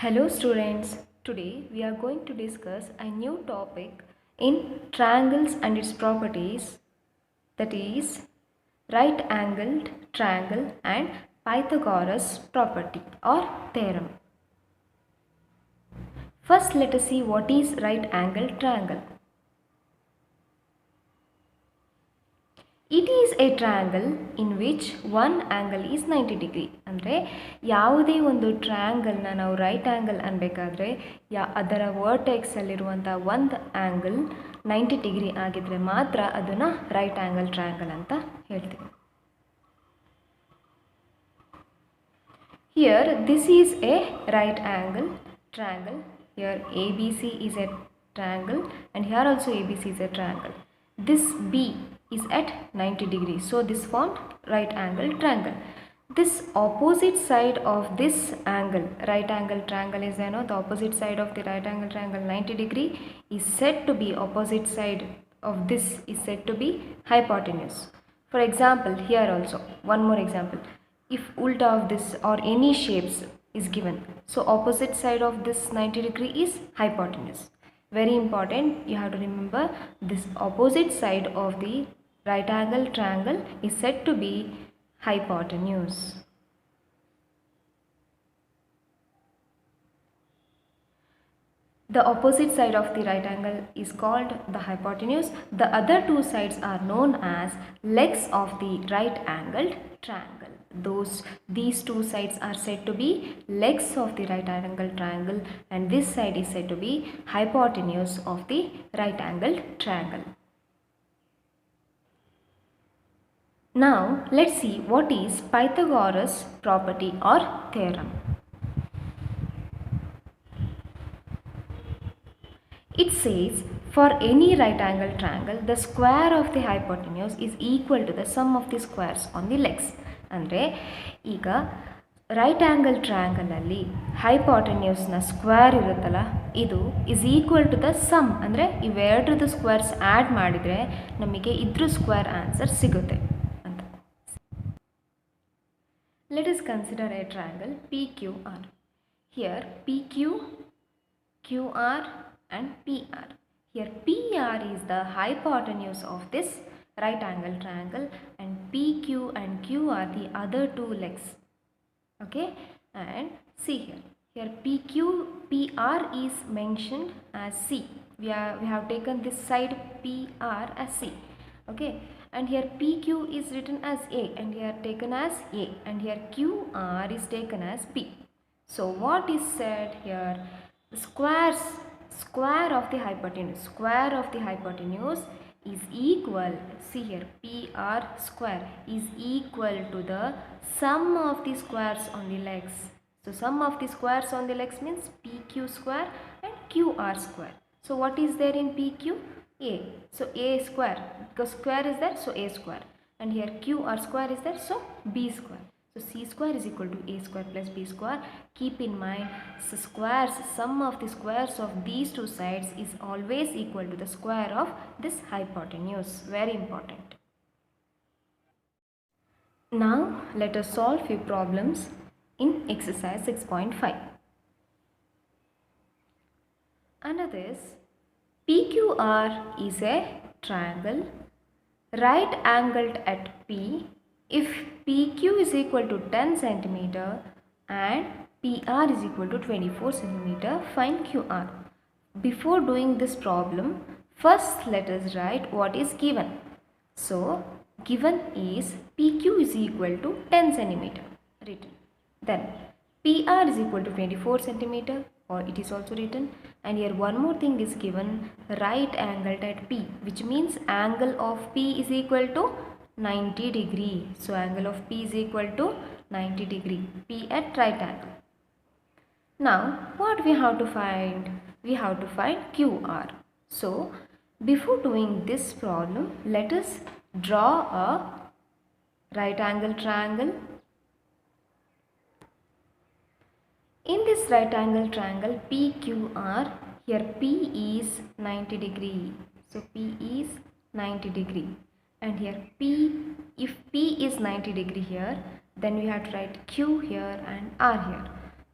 Hello students, today we are going to discuss a new topic in triangles and its properties, that is right angled triangle and Pythagoras property or theorem. First let us see what is right angled triangle. It is a triangle in which one angle is 90 degree. ಅಂದರೆ ಯಾವುದೇ ಒಂದು ಟ್ರಯಾಂಗಲ್ನ ನಾವು right angle ಅನ್ನಬೇಕಾದ್ರೆ ಅದರ ವರ್ಟೆಕ್ಸಲ್ಲಿರುವಂಥ ಒಂದು angle 90 degree ಆಗಿದ್ರೆ ಮಾತ್ರ ಅದನ್ನು right angle triangle ಅಂತ ಹೇಳ್ತೀವಿ. Here this is a right angle triangle. Here ABC is a triangle and here also ABC is a triangle. This B is at 90 degrees. So this formed right angle triangle. This opposite side of this angle, right angle triangle is the opposite side of the right angle triangle 90 degree is said to be opposite side of this is said to be hypotenuse. For example, here also one more example. If ulta of this or any shapes is given, so opposite side of this 90 degree is hypotenuse. Very important, you have to remember this opposite side of the right angle triangle is said to be hypotenuse. The opposite side of the right angle is called the hypotenuse. The other two sides are known as legs of the right angled triangle. These two sides are said to be legs of the right angled triangle and this side is said to be hypotenuse of the right angled triangle. Now let's see what is Pythagoras property or theorem. It says for any right angle triangle the square of the hypotenuse is equal to the sum of the squares on the legs. ಅಂದರೆ ಈಗ right angle ಟ್ರಯಾಂಗಲಲ್ಲಿ ಹೈಪಾಟನ್ಯೂಸ್ನ square ಇರುತ್ತಲ್ಲ ಇದು is equal to the sum, ಅಂದರೆ ಇವೆರಡ್ರದ್ದು squares add ಮಾಡಿದರೆ ನಮಗೆ ಇದ್ರ ಸ್ಕ್ವೇರ್ ಆನ್ಸರ್ ಸಿಗುತ್ತೆ ಅಂತ. Let us consider A triangle PQR. Here PQ, QR and PR. Here PR is the hypotenuse of this right angle triangle and PQ and Q are the other two legs. Okay, and see here PR is mentioned as C. We have taken this side PR as C. Okay, and here PQ is written as A and here taken as A and here QR is taken as P. So what is said here? The square of the hypotenuse is equal, see here, PR square is equal to the sum of the squares on the legs. So sum of the squares on the legs means PQ square and QR square. So what is there in PQ? A. So A square, because square is there, so A square. And here QR square is there, so B square. So C square is equal to A square plus B square. Keep in mind, the sum of the squares of these two sides is always equal to the square of this hypotenuse. Very important. Now let us solve few problems in exercise 6.5. Under this, PQR is a triangle right angled at P if PQ is equal to 10 centimeter and PR is equal to 24 centimeter, find QR. Before doing this problem, first let us write what is given. So given is PQ is equal to 10 centimeter written. Then PR is equal to 24 centimeter, or it is also written, and here one more thing is given, right angled at P, which means angle of P is equal to 90 degree. So angle of P is equal to 90 degree, P at right angle. Now what we have to find? We have to find QR. So before doing this problem, let us draw a right angle triangle. In this right angle triangle PQR, here P is 90 degree. So P is 90 degree. And here P, if P is 90 degree here, then we have to write Q here and R here.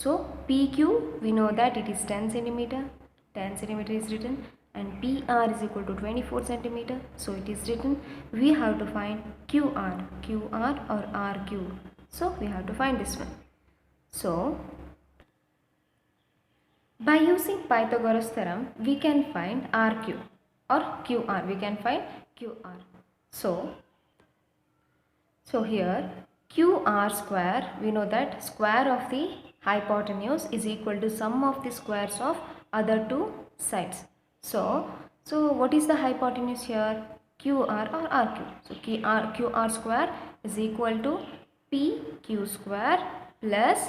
So PQ, we know that it is 10 centimeter. 10 centimeter is written, and PR is equal to 24 centimeter. So it is written. We have to find QR or RQ. So we have to find this one. So by using Pythagoras theorem, we can find RQ or QR. We can find QR. So here QR square, we know that square of the hypotenuse is equal to sum of the squares of other two sides. So what is the hypotenuse here? QR or RQ. So QR square is equal to PQ square plus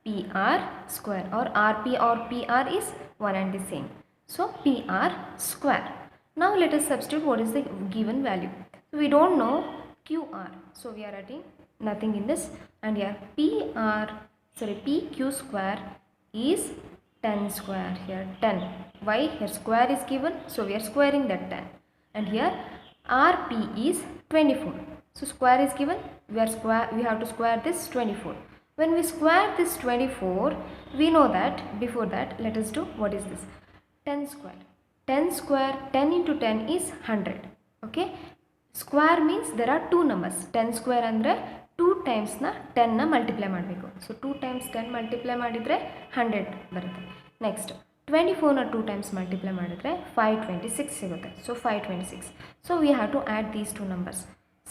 PR square, or RP or PR is one and the same. So PR square. Now let us substitute what is the given value. So we don't know QR, so we are writing nothing in this, and here PQ square is 10 square. Here 10. Why? Here square is given, so we are squaring that 10. And here RP is 24. So square is given, we have to square this 24. When we square this 24, we know that before that, let us do what is this? 10 square. 10 square, 10 into 10 is 100. Okay. Square means there are two numbers. 10 square andre 2 times na 10 na multiply ಮಾಡಬೇಕು. So 2 times 10 multiply ಮಾಡಿದ್ರೆ 100 ಬರುತ್ತೆ. Next 24 na 2 times multiply ಮಾಡಿದ್ರೆ 526 ಸಿಗುತ್ತೆ. So 526. So we have to add these two numbers.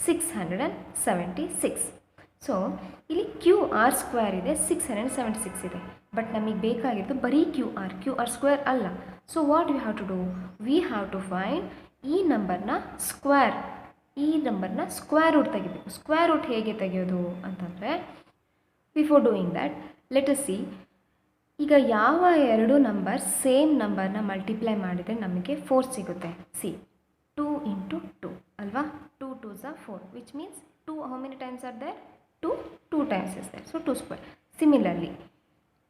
676. So ಇಲ್ಲಿ QR square ಇದೆ, 676 ಇದೆ. But ನಮಗೆ ಬೇಕಾಗಿದ್ದು ಬರೀ QR ಸ್ಕ್ವೇರ್ ಅಲ್ಲ. So what we have to do? We have to find ಈ ನಂಬರ್ನ ಸ್ಕ್ವೇರ್ ರೂಟ್ ತೆಗಿಬೇಕು. ಸ್ಕ್ವೇರ್ ರೂಟ್ ಹೇಗೆ ತೆಗೆಯೋದು ಅಂತಂದರೆ, before doing that let us see. ಈಗ ಯಾವ ಎರಡು ನಂಬರ್ ಸೇಮ್ ನಂಬರ್ನ ಮಲ್ಟಿಪ್ಲೈ ಮಾಡಿದರೆ ನಮಗೆ 4 ಸಿಗುತ್ತೆ. ಸಿ 2 into 2 ಅಲ್ವಾ? 2 2s are 4, which means 2 how many times are there? 2 times is there. So 2 square. Similarly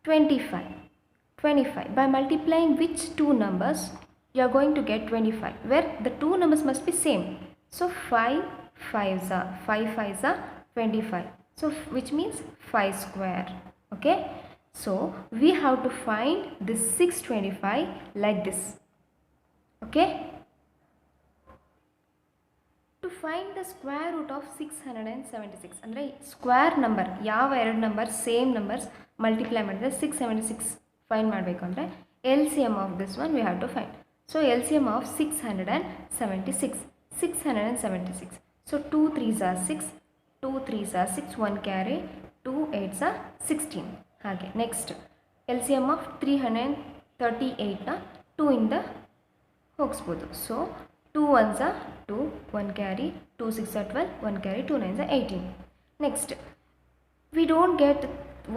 25. By multiplying which two numbers, you are going to get 25, where the two numbers must be same. So 5 5s are 25. So which means 5 square. Okay. So we have to find this 625 like this. Okay. To find the square root of 676, ಅಂದರೆ square number ಯಾವ ಎರಡು number same numbers multiply ಮಾಡಿದರೆ 676 find ಮಾಡಬೇಕು ಅಂದರೆ LCM of this one we have to find. So LCM of 676. So 2 3s are 6, 2 3s are 6, 1 carry, 2 8s are 16. ಹಾಗೆ next LCM of 338ನ 2 ಇಂದ ಹೋಗಿಸ್ಬೋದು. So 2 1s are 2, 1 carry, 2 6 are 12, 1 carry, 2 9s are 18. Next, we don't get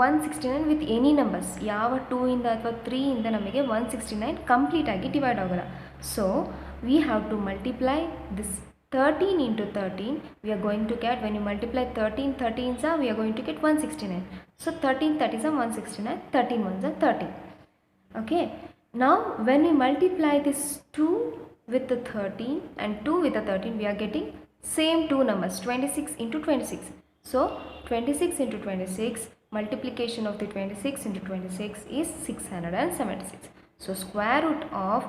169 with any numbers. ಯಾವ 2 ಇಂದ ಅಥವಾ 3 ಇಂದ ನಮಗೆ 169 complete ಆಗಿ ಡಿವೈಡ್ ಆಗೋಲ್ಲ. So we have to multiply this 13 into 13. We are going to get, when you multiply 13 13s are, we are going to get 169. So 13 30s are 169, 13 1s are 13. Okay. Now when we multiply this 2 with the 13 and 2 with the 13, we are getting same two numbers, 26 into 26. So 26 into 26, multiplication of the 26 into 26 is 676. So square root of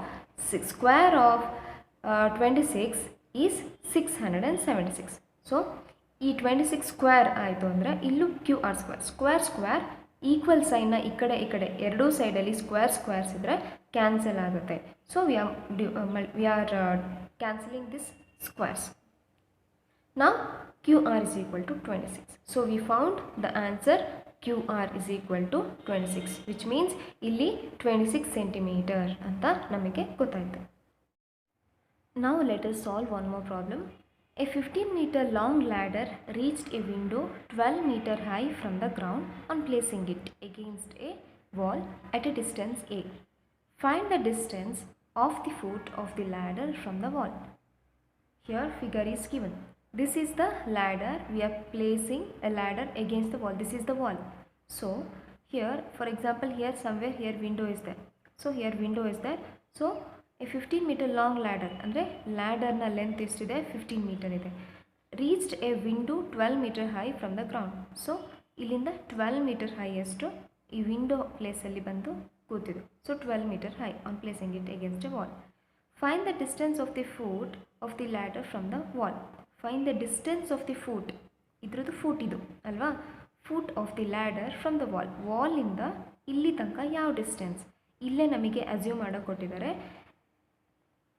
26 is 676. So ಈ 26 square ಆಯಿತು ಅಂದರೆ ಇಲ್ಲೂ QR square equal ಸೈನ್ನ ಈ ಕಡೆ ಎರಡೂ ಸೈಡಲ್ಲಿ squares ಇದ್ದರೆ cancel ಆಗುತ್ತೆ. So we are cancelling this squares. Now QR is equal to 26. So we found the answer QR is equal to 26, which means ಇಲ್ಲಿ 26 centimeter ಅಂತ ನಮಗೆ ಗೊತ್ತಾಯಿತು. Now let us solve one more problem. A 15-meter long ladder reached a window 12 meter high from the ground on placing it against a wall at a distance A. Find the distance of the foot of the ladder from the wall. Here figure is given. This is the ladder. We are placing a ladder against the wall. This is the wall. So here, for example, here somewhere here window is there. So here window is there. So a 15-meter long ladder, ಅಂದರೆ ladderನ length ಎಷ್ಟಿದೆ? 15 meter ಇದೆ. Reached a window 12 meter high from the ground. So ಇಲ್ಲಿಂದ 12 meter high ಎಷ್ಟು ಈ window ಪ್ಲೇಸಲ್ಲಿ ಬಂದು ಕೂತಿದ್ದು. So 12 metre high on placing it against a wall. Find the distance of the foot of the ladder from the wall. Find the distance of the foot, ಇದ್ರದ್ದು foot ಇದು ಅಲ್ವಾ, foot of the ladder from the wall. ವಾಲಿಂದ ಇಲ್ಲಿ ತನಕ ಯಾವ distance, ಇಲ್ಲೇ ನಮಗೆ assume ಮಾಡೋಕೆ ಕೊಟ್ಟಿದ್ದಾರೆ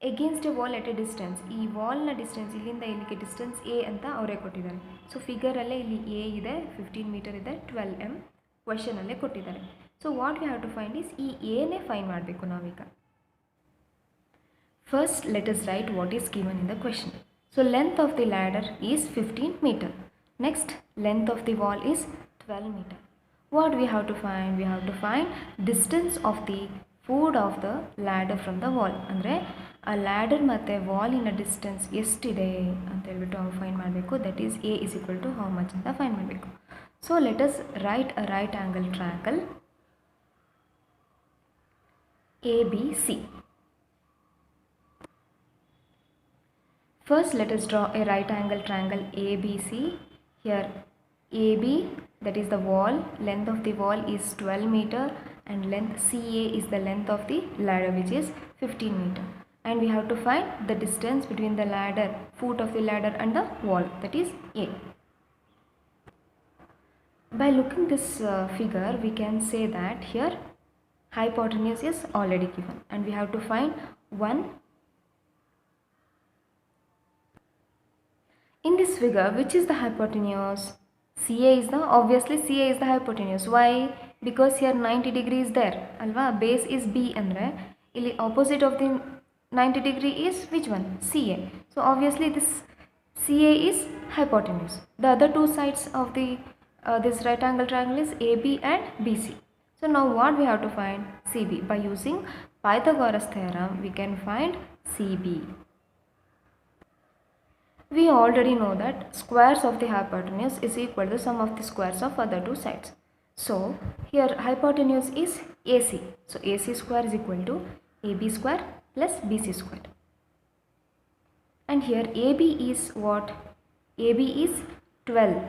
against a wall at a distance. ಈ ವಾಲ್ನ ಡಿಸ್ಟೆನ್ಸ್ ಇಲ್ಲಿಂದ ಇಲ್ಲಿಗೆ ಡಿಸ್ಟೆನ್ಸ್ ಎ ಅಂತ ಅವರೇ ಕೊಟ್ಟಿದ್ದಾರೆ. ಸೊ ಫಿಗರಲ್ಲೇ ಇಲ್ಲಿ ಎ ಇದೆ, 15 ಮೀಟರ್ ಇದೆ, 12 m ಕ್ವೆಶನಲ್ಲೇ ಕೊಟ್ಟಿದ್ದಾರೆ. So what we have to find is ಈ ಎನೇ ಫೈಂಡ್ ಮಾಡಬೇಕು ನಾವೀಗ. First let us write what is given in the question. So length of the ladder is 15 metre. Next length of the wall is 12 metre. What we have to find? We have to find distance of the foot of the ladder from the wall. ಅಂದರೆ ಆ ladder ಮತ್ತು ವಾಲಿನ distance ಎಷ್ಟಿದೆ ಅಂತ ಹೇಳ್ಬಿಟ್ಟು ನಾವು find ಮಾಡಬೇಕು. That is A is equal to how much ಅಂತ find ಮಾಡಬೇಕು. So let us write a right angle triangle A B C. First let us draw a right angle triangle ABC. Here AB, that is the wall, length of the wall is 12 meter and length CA is the length of the ladder which is 15 meter. And we have to find the distance between the ladder, foot of the ladder and the wall, that is A. By looking this figure we can say that here hypotenuse is already given and we have to find one. In this figure, which is the hypotenuse? CA is the, obviously CA is the hypotenuse. Why? Because here 90 degree is there, alva. Base is B andre, illi opposite of the 90 degree is which one? CA. So obviously this CA is hypotenuse. The other two sides of the this right angle triangle is AB and BC. So now what we have to find? CB. By using Pythagoras theorem, we can find CB. We already know that squares of the hypotenuse is equal to sum of the squares of other two sides. So here hypotenuse is AC. So AC square is equal to AB square plus BC square. And here AB is what? AB is 12.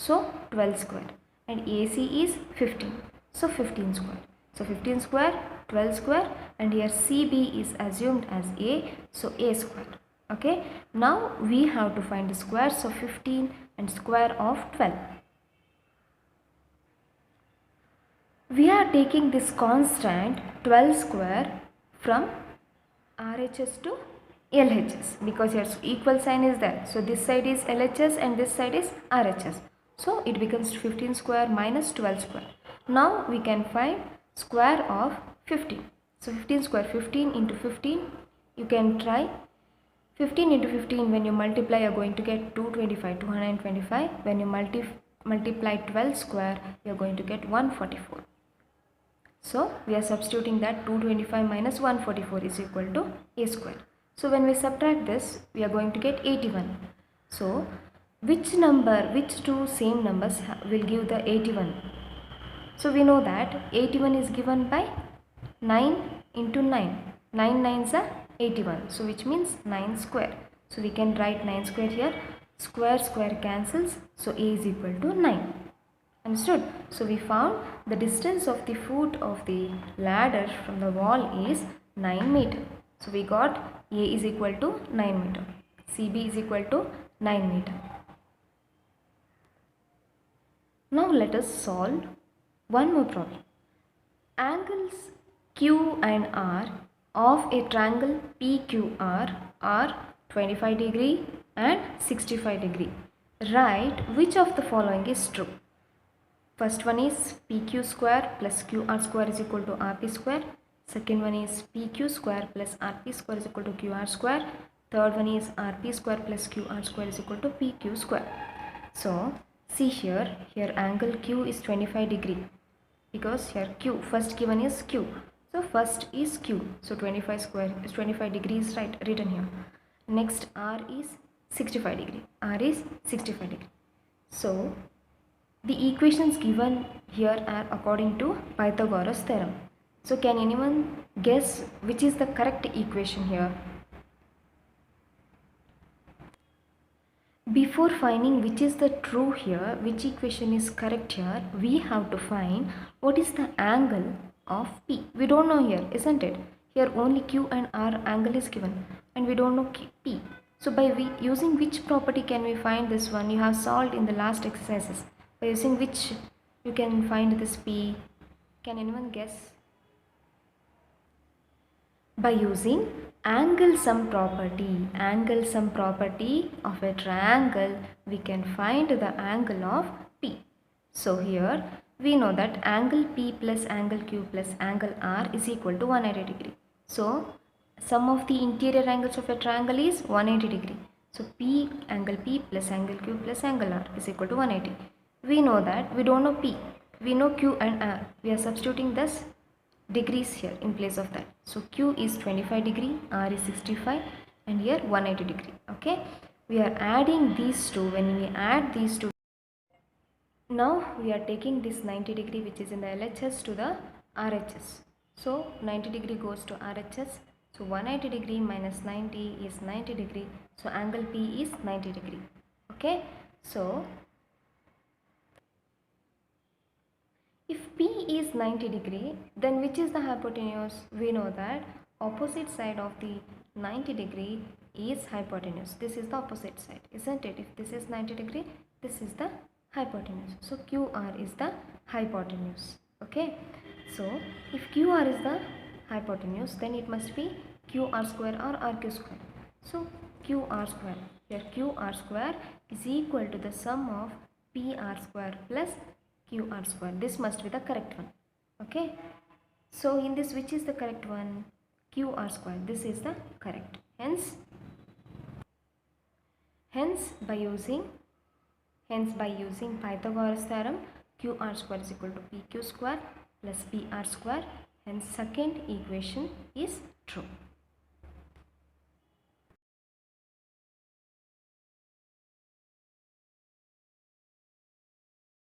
So 12 square. And AC is 15. So 15 square. So 15 square, 12 square, and here CB is assumed as A. So A square. Okay, now we have to find the squares of 15 and square of 12. We are taking this constant 12 square from RHS to LHS because here equal sign is there. So this side is LHS and this side is RHS. So it becomes 15 square minus 12 square. Now we can find square of 15. So 15 square, 15 into 15, you can try. 15 into 15, when you multiply, you are going to get 225. When you multiply 12 square, you are going to get 144. So we are substituting that 225 minus 144 is equal to A square. So when we subtract this, we are going to get 81. So which two same numbers will give the 81? So we know that 81 is given by 9 into 9. 9 nines are 81, so which means 9 square. So we can write 9 square here. Square cancels, so A is equal to 9. Understood? So we found the distance of the foot of the ladder from the wall is 9 meter. So we got A is equal to 9 meter. CB is equal to 9 meter. Now let us solve one more problem. Angles Q and R of a triangle PQR are 25 degree and 65 degree. Write which of the following is true. First one is PQ square plus QR square is equal to RP square. Second one is PQ square plus RP square is equal to QR square. Third one is RP square plus QR square is equal to PQ square. So see here angle Q is 25 degree because here Q first given is Q. So first is Q. So 25 square is 25 degrees, right, written here. Next R is 65 degree. R is 65 degree. So the equations given here are according to Pythagoras theorem. So can anyone guess which is the correct equation here? Before finding which is the true here, which equation is correct here, we have to find what is the angle of P. We don't know here, isn't it? Here only Q and R angle is given and we don't know P. So by using which property can we find this one? You have solved in the last exercises. By using which you can find this P? Can anyone guess? By using angle sum property of a triangle, we can find the angle of P. So here we know that angle P plus angle Q plus angle R is equal to 180 degree. So sum of the interior angles of a triangle is 180 degree. So angle P plus angle Q plus angle R is equal to 180. We know that we don't know P. We know Q and R. We are substituting this degrees here in place of that. So Q is 25 degree, R is 65 and here 180 degree. Okay. We are adding these two. When we add these two, now we are taking this 90 degree which is in the LHS to the RHS. So 90 degree goes to RHS. So 180 degree minus 90 is 90 degree. So angle P is 90 degree. Okay. So if P is 90 degree, then which is the hypotenuse? We know that opposite side of the 90 degree is hypotenuse. This is the opposite side, isn't it? If this is 90 degree, this is the hypotenuse. So QR is the hypotenuse. Okay. So if QR is the hypotenuse, then it must be QR square or RQ square. So QR square. Here QR square is equal to the sum of PR square plus QR square. This must be the correct one. Okay. So in this, which is the correct one? QR square. This is the correct. Hence by using Pythagoras theorem, QR square is equal to PQ square plus PR square. Hence second equation is true.